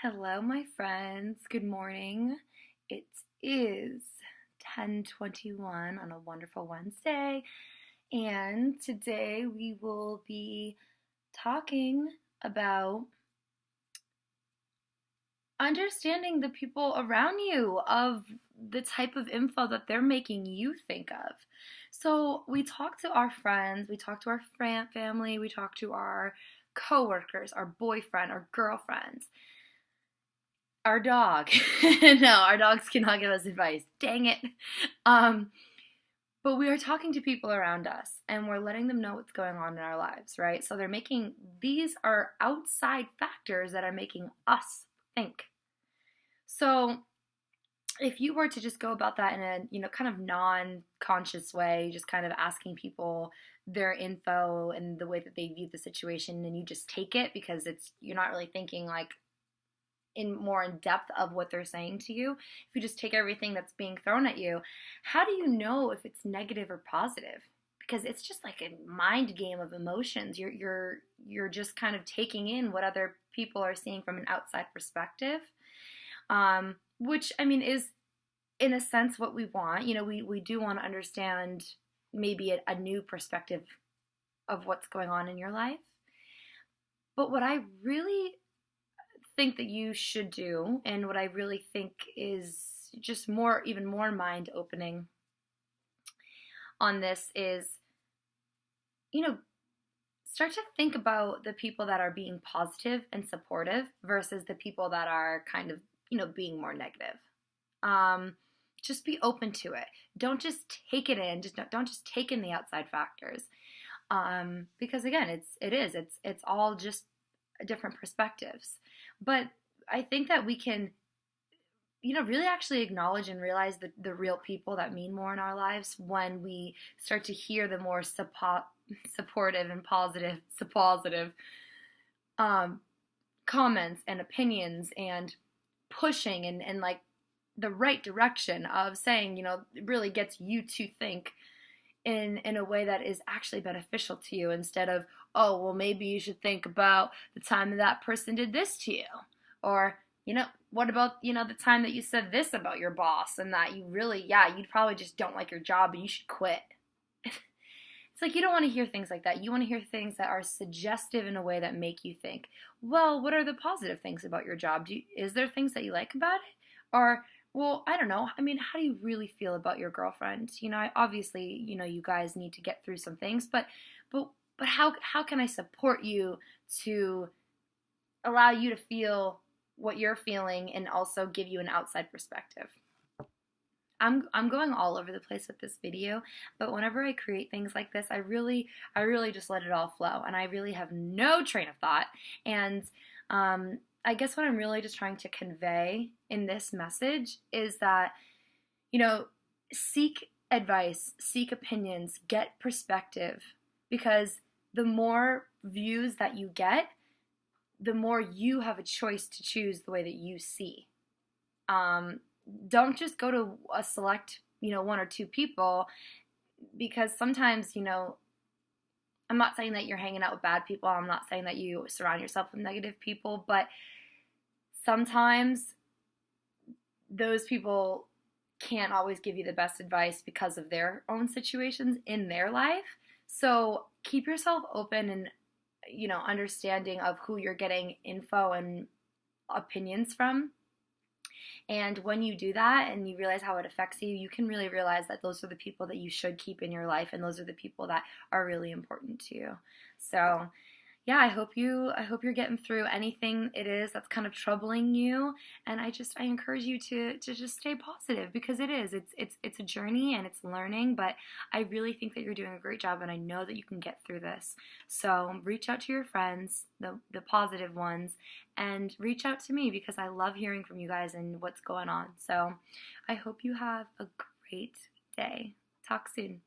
Hello, my friends. Good morning. It is 10:21 on a wonderful Wednesday, and today we will be talking about understanding the people around you of the type of info that they're making you think of. So, we talk to our friends, we talk to our family, we talk to our coworkers, our boyfriend, our girlfriends, our dog. No, our dogs cannot give us advice. Dang it. Um, but we are talking to people around us and we're letting them know what's going on in our lives, right? So these are outside factors that are making us think. So if you were to just go about that in a, kind of non-conscious way, just kind of asking people their info and the way that they view the situation, and you just take it because you're not really thinking like in depth of what they're saying to you. If you just take everything that's being thrown at you, how do you know if it's negative or positive? Because it's just like a mind game of emotions. You're just kind of taking in what other people are seeing from an outside perspective, which I mean is in a sense what we want. We do want to understand maybe a new perspective of what's going on in your life. But what I really think that you should do, and what I really think is just even more mind opening on this is, start to think about the people that are being positive and supportive versus the people that are kind of, being more negative. Just be open to it. Don't just take it in. Don't just take in the outside factors. Because again, it's all just different perspectives. But I think that we can, really actually acknowledge and realize the real people that mean more in our lives when we start to hear the more supportive and positive comments and opinions and pushing and like the right direction of saying, it really gets you to think in a way that is actually beneficial to you, instead of, oh, well, maybe you should think about the time that person did this to you. Or, what about, the time that you said this about your boss and that you really, you probably just don't like your job and you should quit. It's like you don't want to hear things like that. You want to hear things that are suggestive in a way that make you think, well, what are the positive things about your job? Is there things that you like about it? Or, well, I don't know. I mean, how do you really feel about your girlfriend? Obviously, you guys need to get through some things, but how can I support you to allow you to feel what you're feeling and also give you an outside perspective? I'm going all over the place with this video, but whenever I create things like this, I really just let it all flow, and I really have no train of thought. And I guess what I'm really just trying to convey in this message is that, seek advice, seek opinions, get perspective, because the more views that you get, the more you have a choice to choose the way that you see. Don't just go to a select, one or two people, because sometimes, I'm not saying that you're hanging out with bad people. I'm not saying that you surround yourself with negative people, but sometimes those people can't always give you the best advice because of their own situations in their life. So keep yourself open and, understanding of who you're getting info and opinions from. And when you do that and you realize how it affects you, you can really realize that those are the people that you should keep in your life, and those are the people that are really important to you. So yeah, I hope you're getting through anything it is that's kind of troubling you, and I encourage you to just stay positive, because it's a journey and it's learning, but I really think that you're doing a great job, and I know that you can get through this. So reach out to your friends, the positive ones, and reach out to me, because I love hearing from you guys and what's going on. So I hope you have a great day. Talk soon.